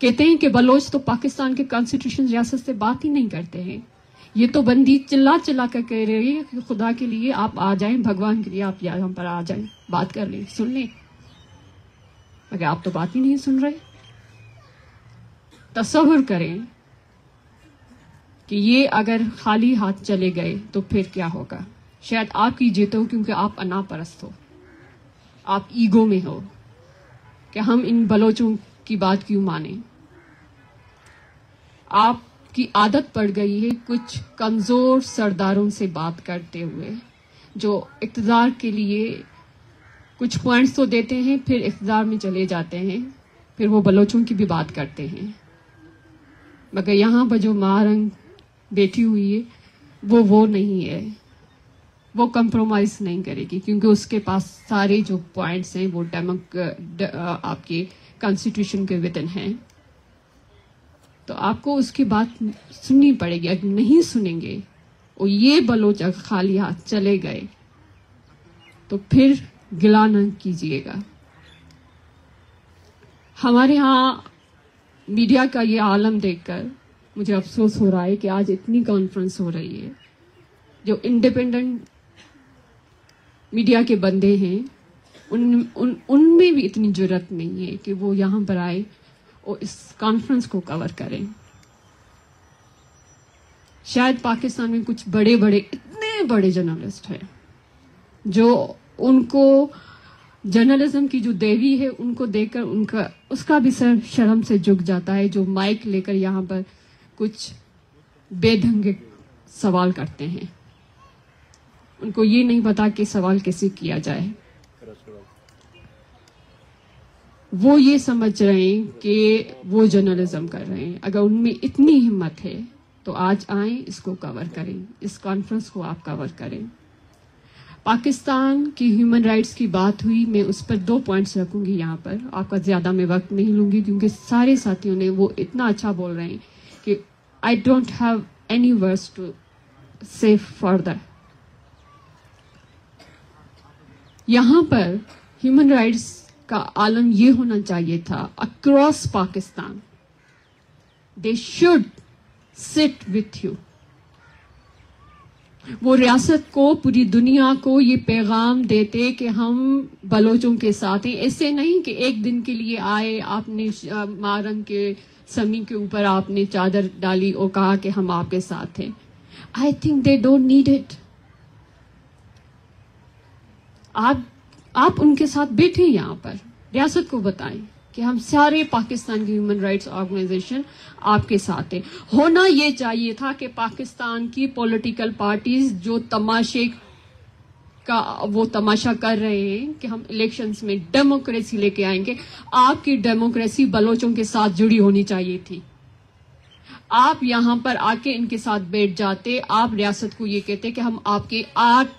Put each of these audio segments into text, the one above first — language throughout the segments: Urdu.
کہتے ہیں کہ بلوچ تو پاکستان کے کانسٹیٹیوشن ریاست سے بات ہی نہیں کرتے ہیں. یہ تو بندی چلا چلا کر کہہ رہی ہے کہ خدا کے لیے آپ آ جائیں، بھگوان کے لیے آپ یہاں پر آ جائیں، بات کر لیں، سن لیں، مگر آپ تو بات ہی نہیں سن رہے. تصور کریں کہ یہ اگر خالی ہاتھ چلے گئے تو پھر کیا ہوگا. شاید آپ کی جیت ہو کیونکہ آپ انا پرست ہو، آپ ایگو میں ہو کہ ہم ان بلوچوں کی بات کیوں مانیں. آپ کی عادت پڑ گئی ہے کچھ کمزور سرداروں سے بات کرتے ہوئے جو اقتدار کے لیے کچھ پوائنٹس تو دیتے ہیں، پھر اقتدار میں چلے جاتے ہیں، پھر وہ بلوچوں کی بھی بات کرتے ہیں. مگر یہاں پر جو مہارنگ بیٹھی ہوئی ہے وہ نہیں ہے، وہ کمپرومائز نہیں کرے گی کیونکہ اس کے پاس سارے جو پوائنٹس ہیں وہ آپ کے کانسٹیٹیوشن کے ودن ہیں. تو آپ کو اس کی بات سننی پڑے گی. اگر نہیں سنیں گے اور یہ بلوچ اگر خالی ہاتھ چلے گئے تو پھر گلا نہ کیجیے گا. ہمارے ہاں میڈیا کا یہ عالم دیکھ کر مجھے افسوس ہو رہا ہے کہ آج اتنی کانفرنس ہو رہی ہے. جو انڈیپینڈنٹ میڈیا کے بندے ہیں ان میں بھی اتنی جرت نہیں ہے کہ وہ یہاں پر آئے اور اس کانفرنس کو کور کریں. شاید پاکستان میں کچھ اتنے بڑے جرنلسٹ ہیں جو ان کو جرنلزم کی جو دیوی ہے ان کو دیکھ کر اس کا بھی سر شرم سے جھک جاتا ہے، جو مائک لے کر یہاں پر کچھ بے ڈھنگے سوال کرتے ہیں. ان کو یہ نہیں پتا کہ سوال کیسے کیا جائے. وہ یہ سمجھ رہے ہیں کہ وہ جرنلزم کر رہے ہیں. اگر ان میں اتنی ہمت ہے تو آج آئیں، اس کو کور کریں، اس کانفرنس کو آپ کور کریں. پاکستان کی ہیومن رائٹس کی بات ہوئی، میں اس پر 2 پوائنٹس رکھوں گی یہاں پر. آپ کا زیادہ میں وقت نہیں لوں گی کیونکہ سارے ساتھیوں نے وہ اتنا اچھا بول رہے ہیں کہ I don't have any words to say further. یہاں پر ہیومن رائٹس کا عالم یہ ہونا چاہیے تھا across Pakistan. They should sit with you. وہ ریاست کو، پوری دنیا کو یہ پیغام دیتے کہ ہم بلوچوں کے ساتھ ہیں. ایسے نہیں کہ ایک دن کے لیے آئے، آپ نے مہارنگ کے سمی کے اوپر آپ نے چادر ڈالی اور کہا کہ ہم آپ کے ساتھ ہیں. I think they don't need it. آپ ان کے ساتھ بیٹھیں یہاں پر، ریاست کو بتائیں کہ ہم سارے پاکستان کی ہیومن رائٹس آرگنائزیشن آپ کے ساتھ ہیں. ہونا یہ چاہیے تھا کہ پاکستان کی پولیٹیکل پارٹیز جو تماشے کا وہ تماشا کر رہے ہیں کہ ہم الیکشنز میں ڈیموکریسی لے کے آئیں گے، آپ کی ڈیموکریسی بلوچوں کے ساتھ جڑی ہونی چاہیے تھی. آپ یہاں پر آ کے ان کے ساتھ بیٹھ جاتے. آپ ریاست کو یہ کہتے کہ ہم آپ کے 8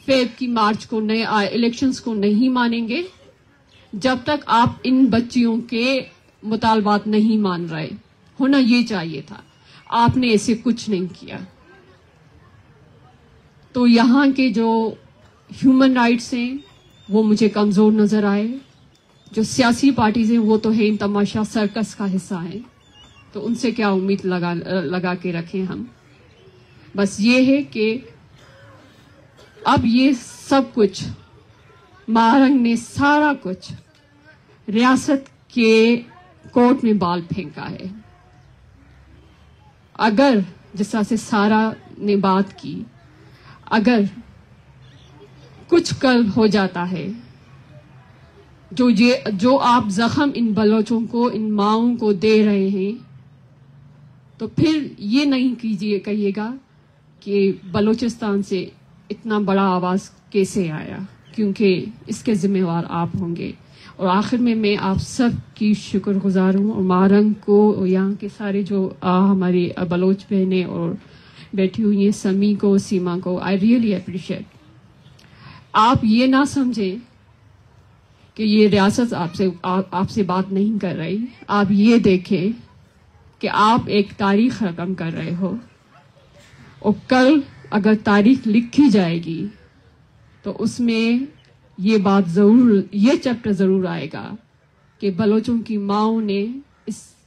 فیب کی مارچ کو الیکشنز کو نہیں مانیں گے جب تک آپ ان بچیوں کے مطالبات نہیں مان رہے. ہونا یہ چاہیے تھا. آپ نے ایسے کچھ نہیں کیا. تو یہاں کے جو ہیومن رائٹس ہیں وہ مجھے کمزور نظر آئے. جو سیاسی پارٹیز ہیں وہ تو ہیں تماشا سرکس کا حصہ ہیں، تو ان سے کیا امید لگا کے رکھیں ہم. بس یہ ہے کہ اب یہ سب کچھ مہارنگ نے سارا کچھ ریاست کے کورٹ میں بال پھینکا ہے. اگر جس طرح سے سارا نے بات کی، اگر کچھ کل ہو جاتا ہے، جو آپ زخم ان بلوچوں کو، ان ماؤں کو دے رہے ہیں، تو پھر یہ نہیں کہیے گا کہ بلوچستان سے اتنا بڑا آواز کیسے آیا، کیونکہ اس کے ذمہ وار آپ ہوں گے. اور آخر میں آپ سب کی شکر گزار ہوں، اور مہارنگ کو اور یہاں کے سارے جو ہماری بلوچ بہنیں اور بیٹھی ہوئی ہیں، سمی کو، سیما کو، آئی ریئلی اپریشیٹ. آپ یہ نہ سمجھیں کہ یہ ریاست آپ سے بات نہیں کر رہی. آپ یہ دیکھیں کہ آپ ایک تاریخ رقم کر رہے ہو، اور کل اگر تاریخ لکھی جائے گی تو اس میں یہ بات ضرور، یہ چیپٹر ضرور آئے گا کہ بلوچوں کی ماؤں نے اس